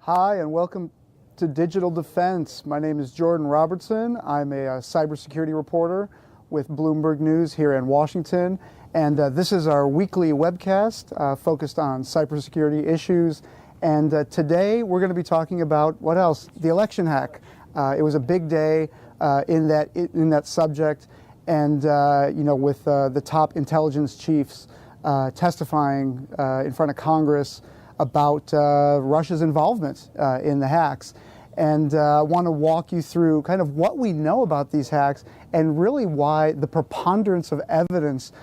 Hi, and welcome to Digital Defense. My name is Jordan Robertson. I'm a cybersecurity reporter with Bloomberg News here in Washington. And this is our weekly webcast focused on cybersecurity issues. And today we're going to be talking about, what else? The election hack. It was a big day in that subject. And, with the top intelligence chiefs testifying in front of Congress about Russia's involvement in the hacks. And I want to walk you through kind of what we know about these hacks and really why the preponderance of evidence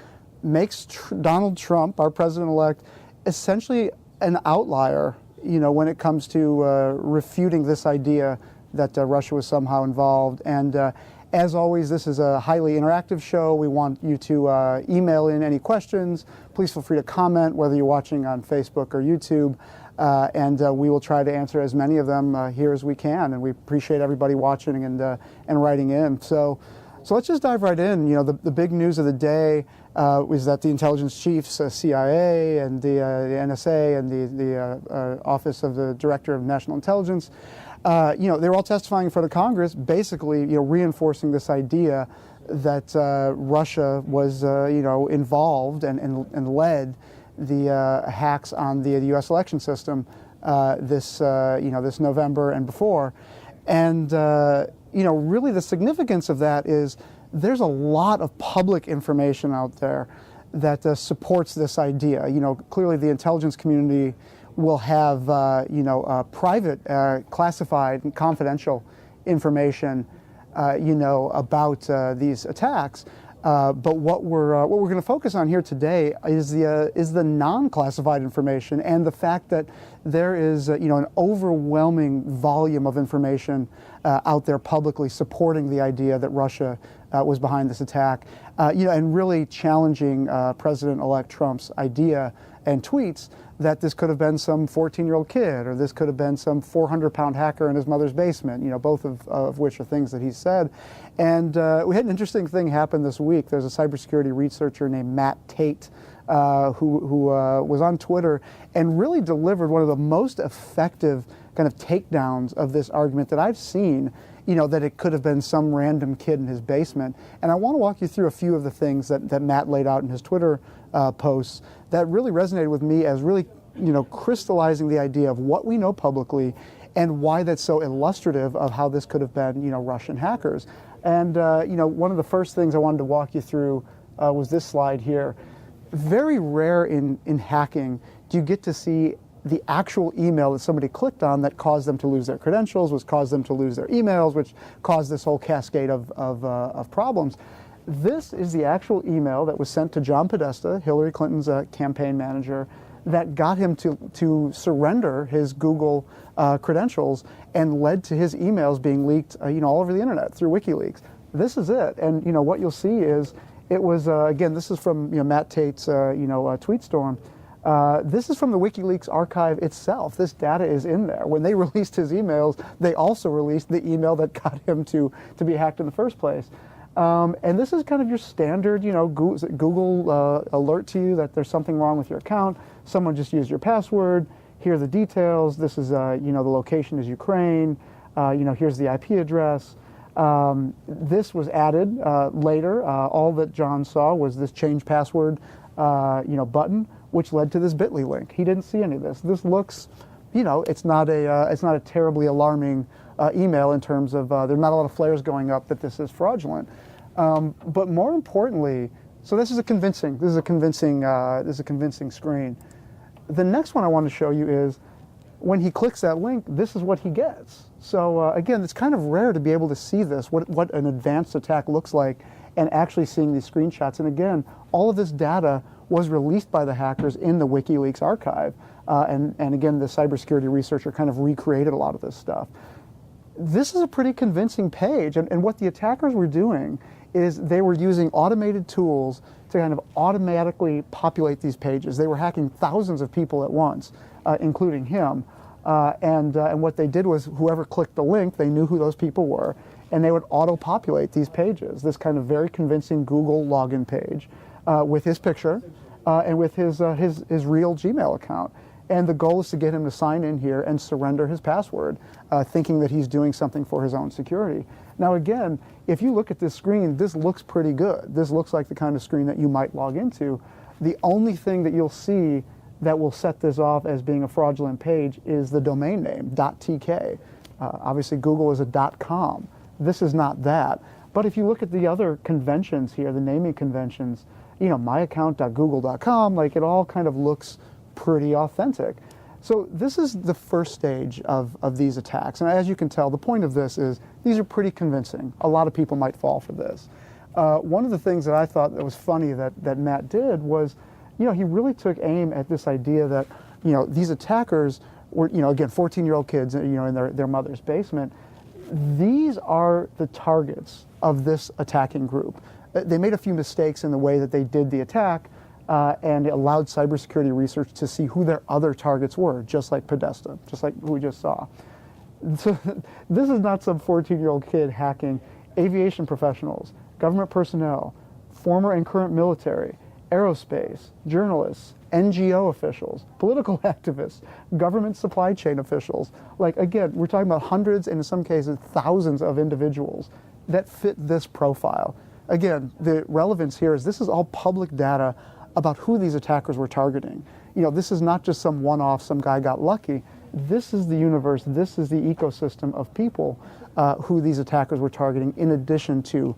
makes Donald Trump, our president-elect, essentially an outlier, when it comes to refuting this idea that Russia was somehow involved. And as always, this is a highly interactive show. We want you to email in any questions. Please feel free to comment, whether you're watching on Facebook or YouTube, and we will try to answer as many of them here as we can. And we appreciate everybody watching and writing in. So let's just dive right in. The big news of the day was that the intelligence chiefs, CIA and the NSA and the Office of the Director of National Intelligence, they were all testifying in front of Congress, basically, reinforcing this idea that Russia was, involved and led the hacks on the U.S. election system this November and before. And, really the significance of that is there's a lot of public information out there that supports this idea. Clearly the intelligence community will have, private, classified and confidential information, about these attacks. But what we're going to focus on here today is the non-classified information and the fact that there is, an overwhelming volume of information out there publicly supporting the idea that Russia was behind this attack, and really challenging President-elect Trump's idea and tweets that this could have been some 14-year-old kid, or this could have been some 400-pound hacker in his mother's basement, both of which are things that he said. And we had an interesting thing happen this week. There's a cybersecurity researcher named Matt Tate who was on Twitter and really delivered one of the most effective kind of takedowns of this argument that I've seen, that it could have been some random kid in his basement. And I want to walk you through a few of the things that Matt laid out in his Twitter posts that really resonated with me as really, crystallizing the idea of what we know publicly and why that's so illustrative of how this could have been, Russian hackers. And, one of the first things I wanted to walk you through was this slide here. Very rare in hacking do you get to see the actual email that somebody clicked on that caused them to lose their credentials, which caused them to lose their emails, which caused this whole cascade of problems. This is the actual email that was sent to John Podesta, Hillary Clinton's campaign manager, that got him to surrender his Google credentials and led to hhis emails being leaked, all over the internet through WikiLeaks. This is it, and what you'll see is it was again. This is from Matt Tate's tweet storm. This is from the WikiLeaks archive itself. This data is in there. When they released his emails, they also released the email that got him to be hacked in the first place. And this is kind of your standard, Google alert to you that there's something wrong with your account. Someone just used your password. Here are the details. This is, the location is Ukraine. Here's the IP address. This was added later. All that John saw was this change password, button, which led to this Bitly link. He didn't see any of this. This looks, it's not a terribly alarming email in terms of there's not a lot of flares going up that this is fraudulent. But more importantly, so this is a convincing screen. The next one I want to show you is when he clicks that link, this is what he gets. So again, it's kind of rare to be able to see this, what an advanced attack looks like, and actually seeing these screenshots. And again, all of this data was released by the hackers in the WikiLeaks archive. And again, the cybersecurity researcher kind of recreated a lot of this stuff. This is a pretty convincing page. And what the attackers were doing is they were using automated tools to kind of automatically populate these pages. They were hacking thousands of people at once, including him. And what they did was whoever clicked the link, they knew who those people were, and they would auto-populate these pages, this kind of very convincing Google login page with his picture and with his real Gmail account. And the goal is to get him to sign in here and surrender his password, thinking that he's doing something for his own security. Now again, if you look at this screen, this looks pretty good. This looks like the kind of screen that you might log into. The only thing that you'll see that will set this off as being a fraudulent page is the domain name, .tk. Obviously Google is a .com. This is not that. But if you look at the other conventions here, the naming conventions, you know, myaccount.google.com, like it all kind of looks pretty authentic. So this is the first stage of these attacks. And as you can tell, the point of this is these are pretty convincing. A lot of people might fall for this. One of the things that I thought that was funny that Matt did was, you know, he really took aim at this idea that, you know, these attackers were, you know, again, 14-year-old kids, you know, in their mother's basement. These are the targets of this attacking group. They made a few mistakes in the way that they did the attack, and it allowed cybersecurity research to see who their other targets were, just like Podesta, just like who we just saw. So this is not some 14-year-old kid hacking aviation professionals, government personnel, former and current military, aerospace, journalists, NGO officials, political activists, government supply chain officials. Like, again, we're talking about hundreds and in some cases thousands of individuals that fit this profile. Again, the relevance here is this is all public data about who these attackers were targeting. You know, this is not just some one-off, some guy got lucky. This is the universe, this is the ecosystem of people who these attackers were targeting in addition to,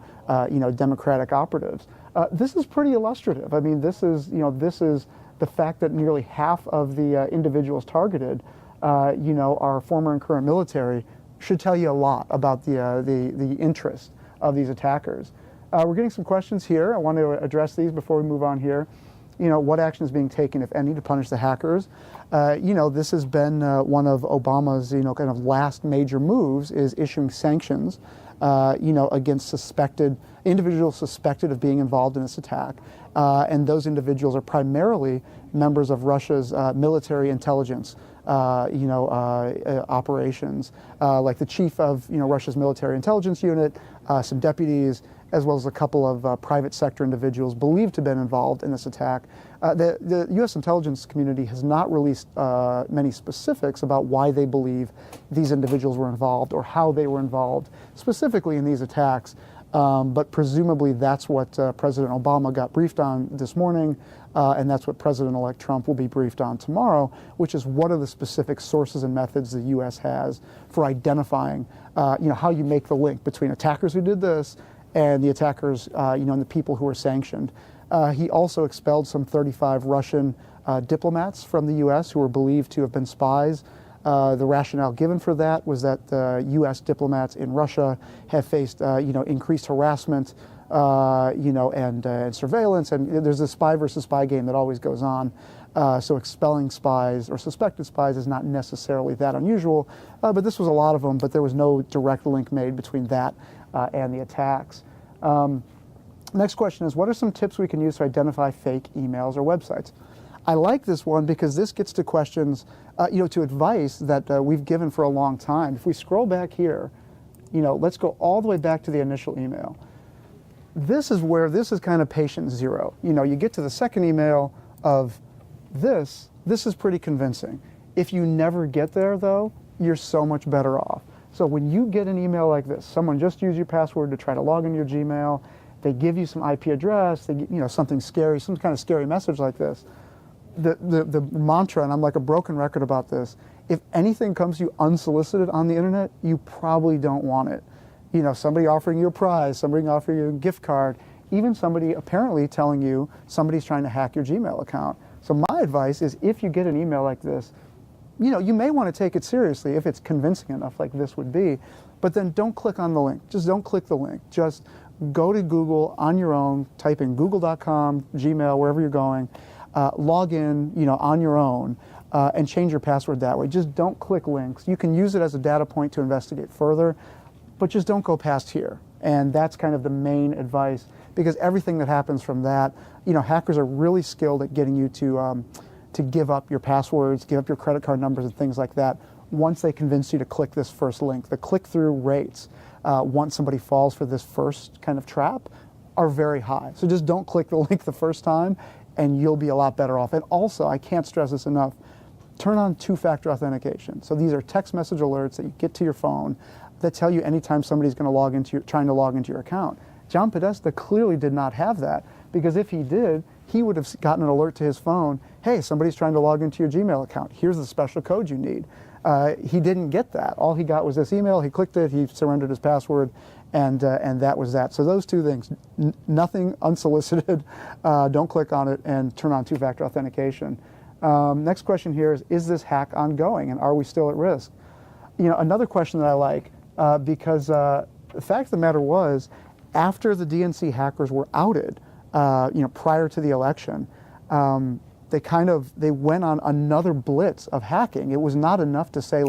you know, Democratic operatives. This is pretty illustrative. I mean, this is, you know, this is the fact that nearly half of the individuals targeted, you know, are former and current military should tell you a lot about the interest of these attackers. We're getting some questions here. I want to address these before we move on here. You know, what action is being taken, if any, to punish the hackers? You know, this has been one of Obama's, you know, kind of last major moves is issuing sanctions, you know, against individuals suspected of being involved in this attack. And those individuals are primarily members of Russia's military intelligence, you know, operations, like the chief of, you know, Russia's military intelligence unit, some deputies, as well as a couple of private sector individuals believed to have been involved in this attack. The U.S. intelligence community has not released many specifics about why they believe these individuals were involved or how they were involved specifically in these attacks. But presumably that's what President Obama got briefed on this morning, and that's what President-elect Trump will be briefed on tomorrow, which is what are the specific sources and methods the U.S. has for identifying, you know, how you make the link between attackers who did this and the attackers, you know, and the people who were sanctioned. He also expelled some 35 Russian diplomats from the U.S. who were believed to have been spies. The rationale given for that was that U.S. diplomats in Russia have faced, you know, increased harassment, you know, and surveillance, and there's a spy versus spy game that always goes on. So expelling spies or suspected spies is not necessarily that unusual, but this was a lot of them, but there was no direct link made between that and the attacks. Next question is, what are some tips we can use to identify fake emails or websites? I like this one because this gets to questions, you know, to advice that we've given for a long time. If we scroll back here, you know, let's go all the way back to the initial email. This is where this is kind of patient zero. You know, you get to the second email of this is pretty convincing. If you never get there, though, you're so much better off. So when you get an email like this, someone just used your password to try to log into your Gmail, they give you some IP address, they give, you know, something scary, some kind of scary message like this. The mantra, and I'm like a broken record about this, if anything comes to you unsolicited on the internet, you probably don't want it. You know, somebody offering you a prize, somebody offering you a gift card, even somebody apparently telling you somebody's trying to hack your Gmail account. So my advice is if you get an email like this, you know, you may want to take it seriously if it's convincing enough like this would be, but then don't click on the link. Just don't click the link. Just go to Google on your own, type in google.com, Gmail, wherever you're going, log in, you know, on your own, and change your password that way. Just don't click links. You can use it as a data point to investigate further, but just don't go past here. And that's kind of the main advice, because everything that happens from that, you know, hackers are really skilled at getting you to give up your passwords, give up your credit card numbers and things like that once they convince you to click this first link. The click-through rates, once somebody falls for this first kind of trap, are very high. So just don't click the link the first time and you'll be a lot better off. And also, I can't stress this enough, turn on two-factor authentication. So these are text message alerts that you get to your phone that tell you anytime somebody's going to trying to log into your account. John Podesta clearly did not have that, because if he did, he would have gotten an alert to his phone, hey, somebody's trying to log into your Gmail account. Here's the special code you need. He didn't get that. All he got was this email. He clicked it. He surrendered his password, and that was that. So those two things, nothing unsolicited. Don't click on it, and turn on two-factor authentication. Next question here is this hack ongoing, and are we still at risk? Another question that I like, because the fact of the matter was, after the DNC hackers were outed, prior to the election, they went on another blitz of hacking. It was not enough to say,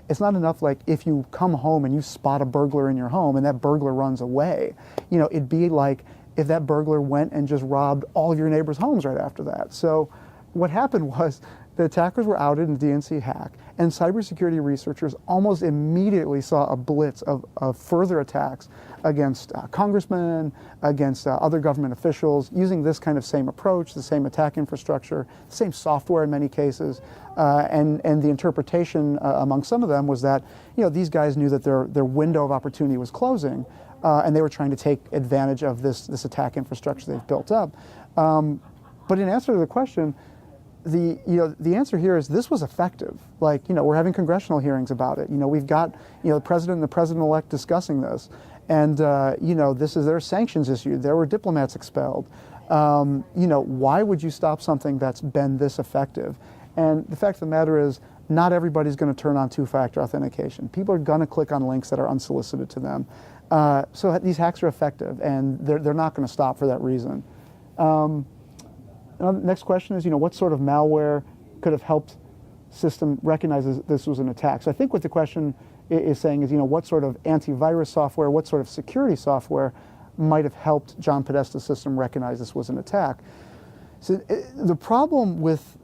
it's not enough if you come home and you spot a burglar in your home and that burglar runs away. It'd be like if that burglar went and just robbed all of your neighbors' homes right after that. So what happened was the attackers were outed in the DNC hack, and cybersecurity researchers almost immediately saw a blitz of further attacks against congressmen, against other government officials, using this kind of same approach, the same attack infrastructure, the same software in many cases. And the interpretation among some of them was that these guys knew that their window of opportunity was closing, and they were trying to take advantage of this attack infrastructure they've built up. But in answer to the question, the answer here is this was effective. We're having congressional hearings about it. We've got the president and the president-elect discussing this, and there are sanctions issued. There were diplomats expelled. Why would you stop something that's been this effective? And the fact of the matter is, not everybody's going to turn on two-factor authentication. People are going to click on links that are unsolicited to them. So these hacks are effective, and they're not going to stop for that reason. Next question is, what sort of malware could have helped system recognize this was an attack? So I think what the question is saying is, what sort of antivirus software, what sort of security software might have helped John Podesta's system recognize this was an attack? So the problem with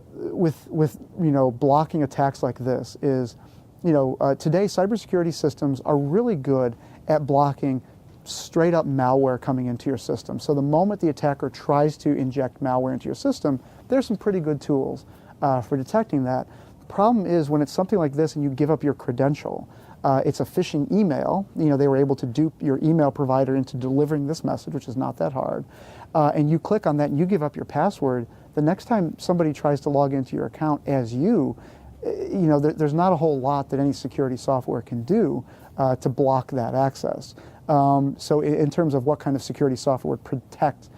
blocking attacks like this is, today cybersecurity systems are really good at blocking straight up malware coming into your system. So the moment the attacker tries to inject malware into your system, there's some pretty good tools for detecting that. The problem is when it's something like this and you give up your credential, it's a phishing email. They were able to dupe your email provider into delivering this message, which is not that hard. And you click on that and you give up your password. The next time somebody tries to log into your account as there's not a whole lot that any security software can do to block that access. So in terms of what kind of security software would protect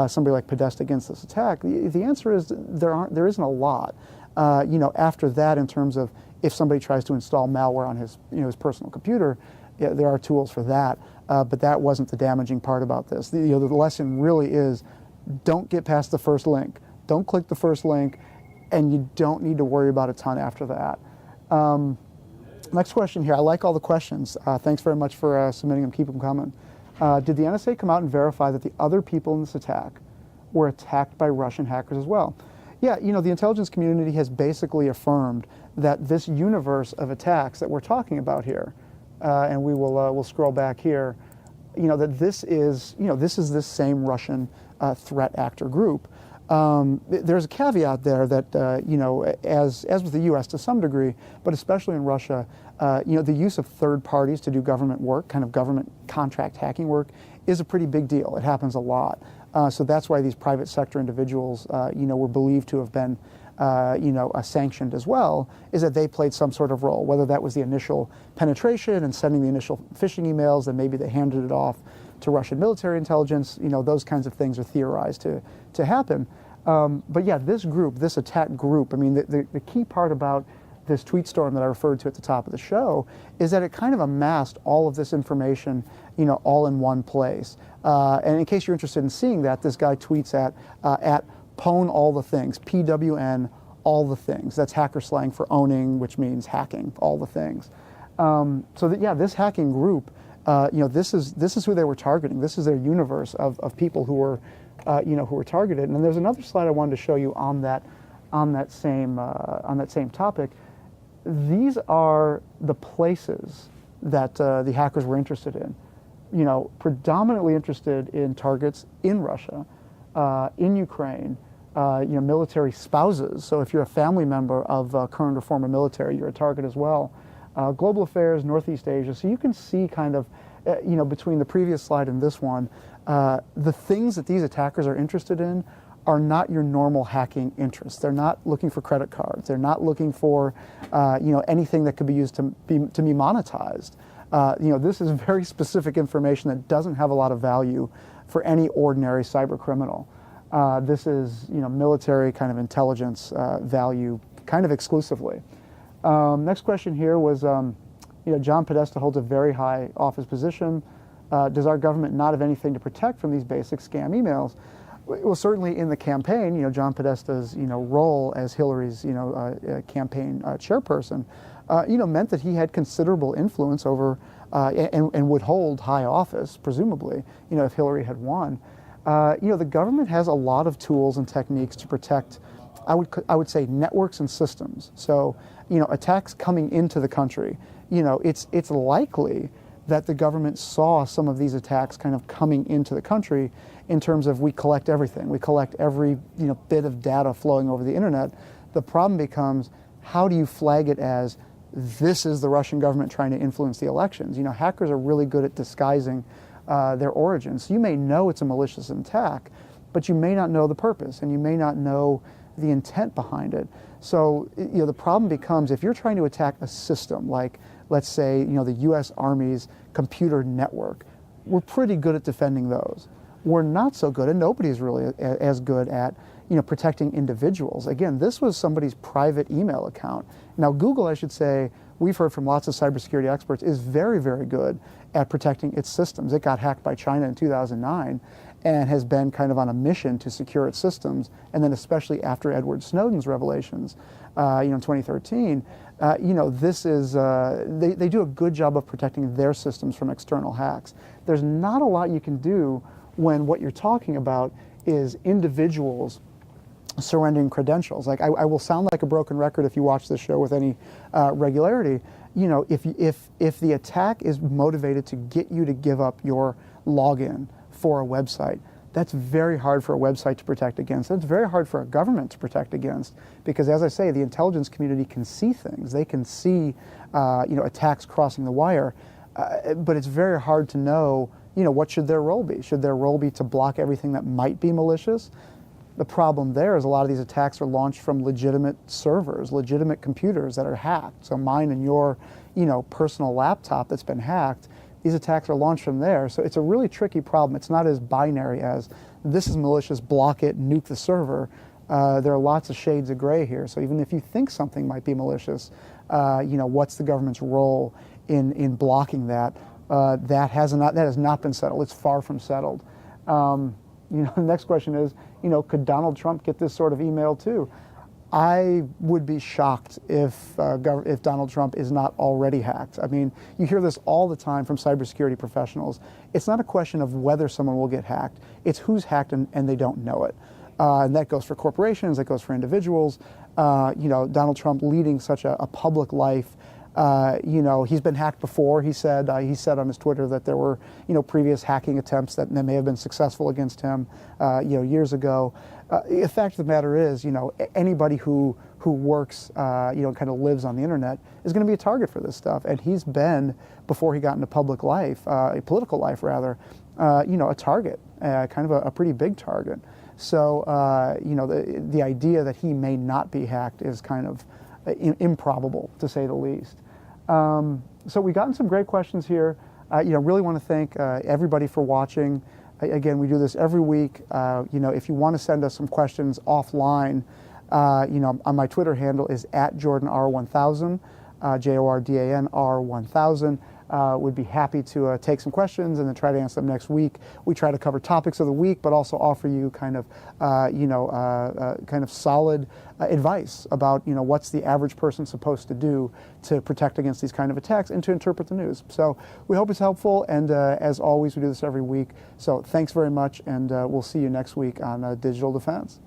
somebody like Podesta against this attack, the answer is there isn't a lot. After that, in terms of if somebody tries to install malware on his personal computer, there are tools for that. But that wasn't the damaging part about this. The lesson really is, don't get past the first link. Don't click the first link, and you don't need to worry about a ton after that. Next question here. I like all the questions. Thanks very much for submitting them. Keep them coming. Did the NSA come out and verify that the other people in this attack were attacked by Russian hackers as well? Yeah, the intelligence community has basically affirmed that this universe of attacks that we're talking about here, and we'll scroll back here, that this is this same Russian threat actor group. There's a caveat there that, as with the U.S. to some degree, but especially in Russia, the use of third parties to do government work, kind of government contract hacking work, is a pretty big deal. It happens a lot. So that's why these private sector individuals, were believed to have been, sanctioned as well, is that they played some sort of role, whether that was the initial penetration and sending the initial phishing emails, and maybe they handed it off to Russian military intelligence. Those kinds of things are theorized to happen. But yeah, this group, this attack group, I mean, the key part about this tweet storm that I referred to at the top of the show is that it kind of amassed all of this information, all in one place. And in case you're interested in seeing that, this guy tweets at pwn all the things, PWN all the things. That's hacker slang for owning, which means hacking all the things. So that, yeah, this hacking group, this is who they were targeting. This is their universe of people who were, who were targeted. And there's another slide I wanted to show you on that same topic. These are the places that the hackers were interested in. Predominantly interested in targets in Russia, in Ukraine, military spouses. So if you're a family member of current or former military, you're a target as well. Global affairs, Northeast Asia. So you can see kind of, between the previous slide and this one, the things that these attackers are interested in are not your normal hacking interests. They're not looking for credit cards. They're not looking for, anything that could be used to be monetized. This is very specific information that doesn't have a lot of value for any ordinary cyber criminal. This is, military kind of intelligence value, kind of exclusively. Next question here was, John Podesta holds a very high office position. Does our government not have anything to protect from these basic scam emails? Well, certainly in the campaign, John Podesta's, role as Hillary's, campaign chairperson, meant that he had considerable influence over and would hold high office, presumably, if Hillary had won. The government has a lot of tools and techniques to protect, I would say, networks and systems. So, attacks coming into the country, it's likely that the government saw some of these attacks kind of coming into the country in terms of we collect everything. We collect every bit of data flowing over the internet. The problem becomes, how do you flag it as this is the Russian government trying to influence the elections? Hackers are really good at disguising their origins. So you may know it's a malicious attack, but you may not know the purpose, and you may not know the intent behind it. So the problem becomes, if you're trying to attack a system like, let's say, the U.S. Army's computer network, we're pretty good at defending those. We're not so good, and nobody's really as good at protecting individuals. Again, this was somebody's private email account. Now, Google, I should say, we've heard from lots of cybersecurity experts, is very, very good at protecting its systems. It got hacked by China in 2009 and has been kind of on a mission to secure its systems. And then especially after Edward Snowden's revelations, in 2013, this is, they do a good job of protecting their systems from external hacks. There's not a lot you can do when what you're talking about is individuals surrendering credentials. Like, I will sound like a broken record if you watch this show with any regularity. If the attack is motivated to get you to give up your login for a website, that's very hard for a website to protect against. That's very hard for a government to protect against, because, as I say, the intelligence community can see things. They can see, attacks crossing the wire, but it's very hard to know, what should their role be? Should their role be to block everything that might be malicious? The problem there is a lot of these attacks are launched from legitimate servers, legitimate computers that are hacked. So mine and your, personal laptop that's been hacked, these attacks are launched from there. So it's a really tricky problem. It's not as binary as this is malicious, block it, nuke the server. There are lots of shades of gray here. So even if you think something might be malicious, what's the government's role in blocking that? That has not been settled. It's far from settled. The next question is, could Donald Trump get this sort of email too? I would be shocked if Donald Trump is not already hacked. I mean, you hear this all the time from cybersecurity professionals. It's not a question of whether someone will get hacked. It's who's hacked and they don't know it. And that goes for corporations, that goes for individuals. Donald Trump leading such a public life. He's been hacked before. He said on his Twitter that there were, previous hacking attempts that may have been successful against him, years ago. The fact of the matter is, anybody who works, kind of lives on the internet is going to be a target for this stuff. And he's been, before he got into public life, political life rather, a target, kind of a pretty big target. So, the idea that he may not be hacked is kind of improbable, to say the least. So we've gotten some great questions here. Really want to thank everybody for watching. Again, we do this every week. If you want to send us some questions offline, on my Twitter handle is @JordanR1000, JORDANR1000. Would be happy to take some questions and then try to answer them next week. We try to cover topics of the week, but also offer you kind of, solid advice about, what's the average person supposed to do to protect against these kind of attacks and to interpret the news. So we hope it's helpful, and as always, we do this every week. So thanks very much, and we'll see you next week on Digital Defense.